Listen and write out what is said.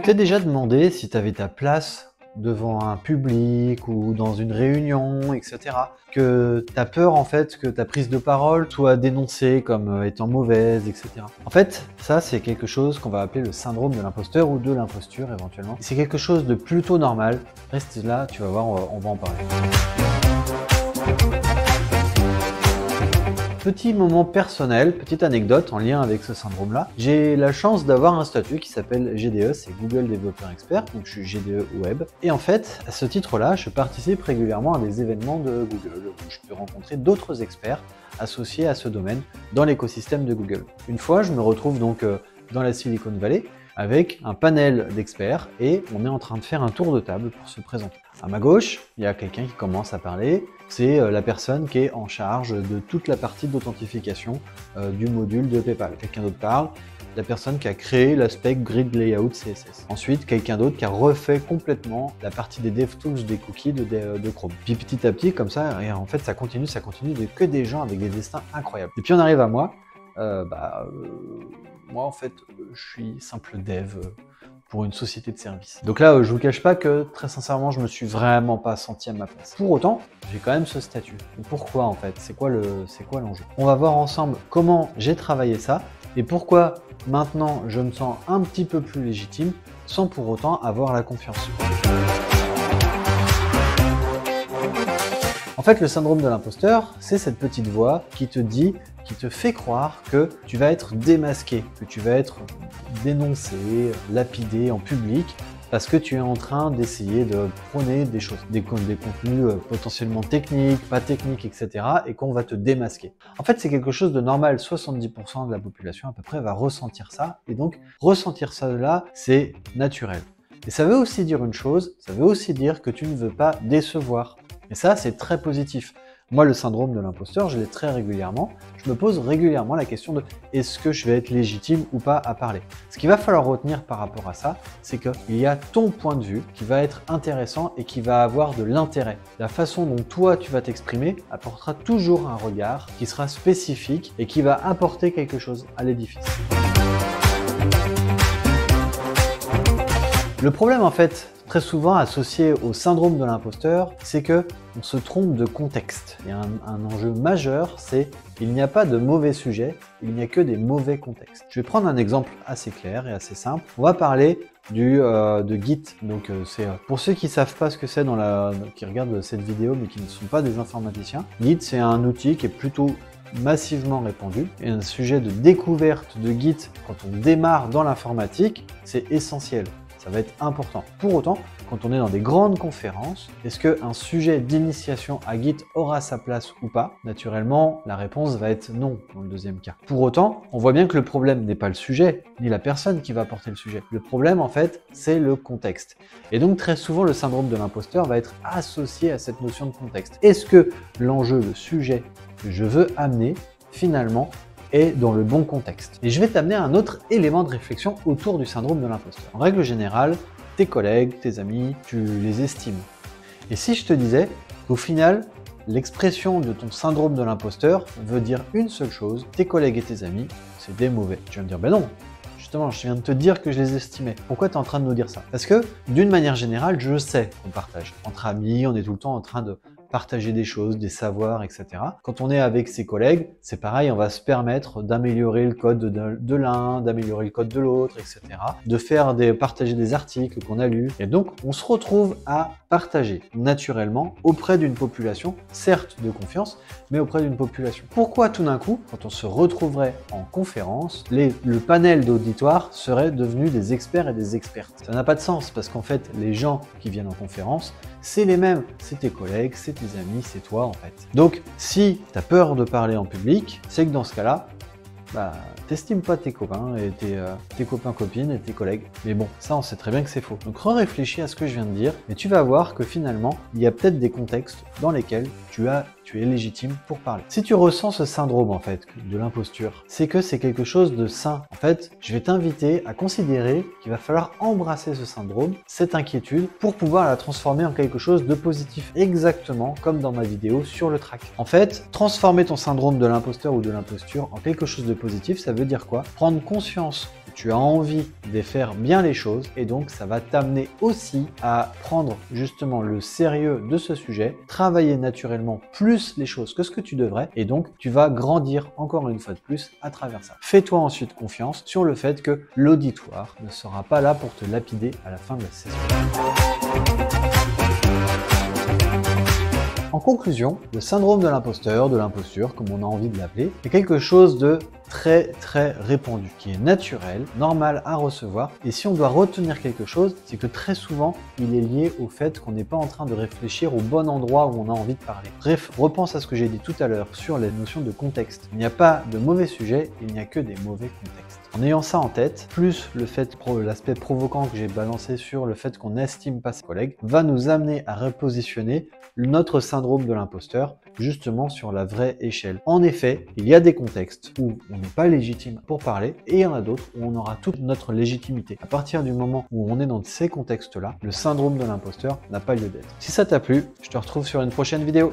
t'es déjà demandé si tu avais ta place devant un public ou dans une réunion, etc. Que tu as peur en fait que ta prise de parole soit dénoncée comme étant mauvaise, etc. En fait, ça c'est quelque chose qu'on va appeler le syndrome de l'imposteur ou de l'imposture éventuellement. C'est quelque chose de plutôt normal. Reste là, tu vas voir, on va en parler. Petit moment personnel, petite anecdote en lien avec ce syndrome-là. J'ai la chance d'avoir un statut qui s'appelle GDE, c'est Google Développeur Expert, donc je suis GDE Web. Et en fait, à ce titre-là, je participe régulièrement à des événements de Google, où je peux rencontrer d'autres experts associés à ce domaine dans l'écosystème de Google. Une fois, je me retrouve donc dans la Silicon Valley avec un panel d'experts et on est en train de faire un tour de table pour se présenter. À ma gauche, il y a quelqu'un qui commence à parler, c'est la personne qui est en charge de toute la partie d'authentification du module de PayPal. Quelqu'un d'autre parle, la personne qui a créé l'aspect grid layout CSS. Ensuite, quelqu'un d'autre qui a refait complètement la partie des DevTools des cookies de Chrome. Puis petit à petit, comme ça, et en fait ça continue, que des gens avec des destins incroyables. Et puis on arrive à moi, moi en fait je suis simple dev pour une société de service. Donc là je vous cache pas que très sincèrement je me suis vraiment pas senti à ma place. Pour autant j'ai quand même ce statut. Et pourquoi en fait? C'est quoi l'enjeu? On va voir ensemble comment j'ai travaillé ça et pourquoi maintenant je me sens un petit peu plus légitime sans pour autant avoir la confiance. En fait, le syndrome de l'imposteur, c'est cette petite voix qui te fait croire que tu vas être démasqué, que tu vas être dénoncé, lapidé en public, parce que tu es en train d'essayer de prôner des choses, des contenus potentiellement techniques, pas techniques, etc. et qu'on va te démasquer. En fait, c'est quelque chose de normal. 70% de la population à peu près va ressentir ça, et donc ressentir ça là, c'est naturel. Et ça veut aussi dire une chose, ça veut aussi dire que tu ne veux pas décevoir. Et ça, c'est très positif. Moi, le syndrome de l'imposteur, je l'ai très régulièrement. Je me pose régulièrement la question de est-ce que je vais être légitime ou pas à parler. Ce qu'il va falloir retenir par rapport à ça, c'est qu'il y a ton point de vue qui va être intéressant et qui va avoir de l'intérêt. La façon dont toi, tu vas t'exprimer apportera toujours un regard qui sera spécifique et qui va apporter quelque chose à l'édifice. Le problème, en fait, très souvent associé au syndrome de l'imposteur, c'est que on se trompe de contexte. Il y a un enjeu majeur, c'est qu'il n'y a pas de mauvais sujet, il n'y a que des mauvais contextes. Je vais prendre un exemple assez clair et assez simple. On va parler de Git. Donc c'est pour ceux qui ne savent pas ce que c'est qui regardent cette vidéo mais qui ne sont pas des informaticiens. Git, c'est un outil qui est plutôt massivement répandu. Et un sujet de découverte de Git quand on démarre dans l'informatique, c'est essentiel. Ça va être important. Pour autant, quand on est dans des grandes conférences, est-ce qu'un sujet d'initiation à Git aura sa place ou pas? Naturellement, la réponse va être non dans le deuxième cas. Pour autant, on voit bien que le problème n'est pas le sujet, ni la personne qui va porter le sujet. Le problème, en fait, c'est le contexte. Et donc, très souvent, le syndrome de l'imposteur va être associé à cette notion de contexte. Est-ce que l'enjeu, le sujet que je veux amener, finalement, et dans le bon contexte. Et je vais t'amener un autre élément de réflexion autour du syndrome de l'imposteur. En règle générale, tes collègues, tes amis, tu les estimes. Et si je te disais qu'au final, l'expression de ton syndrome de l'imposteur veut dire une seule chose, tes collègues et tes amis, c'est des mauvais. Tu vas me dire, ben non, justement, je viens de te dire que je les estimais. Pourquoi tu es en train de nous dire ça? Parce que, d'une manière générale, je sais qu'on partage. Entre amis, on est tout le temps en train de partager des choses, des savoirs, etc. Quand on est avec ses collègues, c'est pareil, on va se permettre d'améliorer le code de l'un, d'améliorer le code de l'autre, etc. De partager des articles qu'on a lus. Et donc, on se retrouve à partager naturellement auprès d'une population, certes de confiance, mais auprès d'une population. Pourquoi tout d'un coup, quand on se retrouverait en conférence, le panel d'auditoire serait devenu des experts et des expertes? Ça n'a pas de sens parce qu'en fait, les gens qui viennent en conférence, c'est les mêmes. C'est tes collègues, c'est tes amis, c'est toi en fait. Donc, si tu as peur de parler en public, c'est que dans ce cas-là, t'estimes pas tes copains et tes copains-copines et tes collègues. Mais bon, ça on sait très bien que c'est faux. Donc réfléchis à ce que je viens de dire et tu vas voir que finalement, il y a peut-être des contextes dans lesquels tu es légitime pour parler. Si tu ressens ce syndrome en fait de l'imposture, c'est que c'est quelque chose de sain. En fait, je vais t'inviter à considérer qu'il va falloir embrasser ce syndrome, cette inquiétude, pour pouvoir la transformer en quelque chose de positif. Exactement comme dans ma vidéo sur le track. En fait, transformer ton syndrome de l'imposteur ou de l'imposture en quelque chose de positif, ça veut dire quoi? Prendre conscience que tu as envie de faire bien les choses et donc ça va t'amener aussi à prendre justement le sérieux de ce sujet, travailler naturellement plus les choses que ce que tu devrais et donc tu vas grandir encore une fois de plus à travers ça. Fais-toi ensuite confiance sur le fait que l'auditoire ne sera pas là pour te lapider à la fin de la saison. En conclusion, le syndrome de l'imposteur, de l'imposture, comme on a envie de l'appeler, est quelque chose de très répandu, qui est naturel, normal à recevoir. Et si on doit retenir quelque chose, c'est que très souvent, il est lié au fait qu'on n'est pas en train de réfléchir au bon endroit où on a envie de parler. Bref, repense à ce que j'ai dit tout à l'heure sur les notions de contexte. Il n'y a pas de mauvais sujet, il n'y a que des mauvais contextes. En ayant ça en tête, plus le fait, l'aspect provoquant que j'ai balancé sur le fait qu'on n'estime pas ses collègues, va nous amener à repositionner notre syndrome de l'imposteur justement sur la vraie échelle. En effet, il y a des contextes où on n'est pas légitime pour parler et il y en a d'autres où on aura toute notre légitimité. À partir du moment où on est dans ces contextes-là, le syndrome de l'imposteur n'a pas lieu d'être. Si ça t'a plu, je te retrouve sur une prochaine vidéo.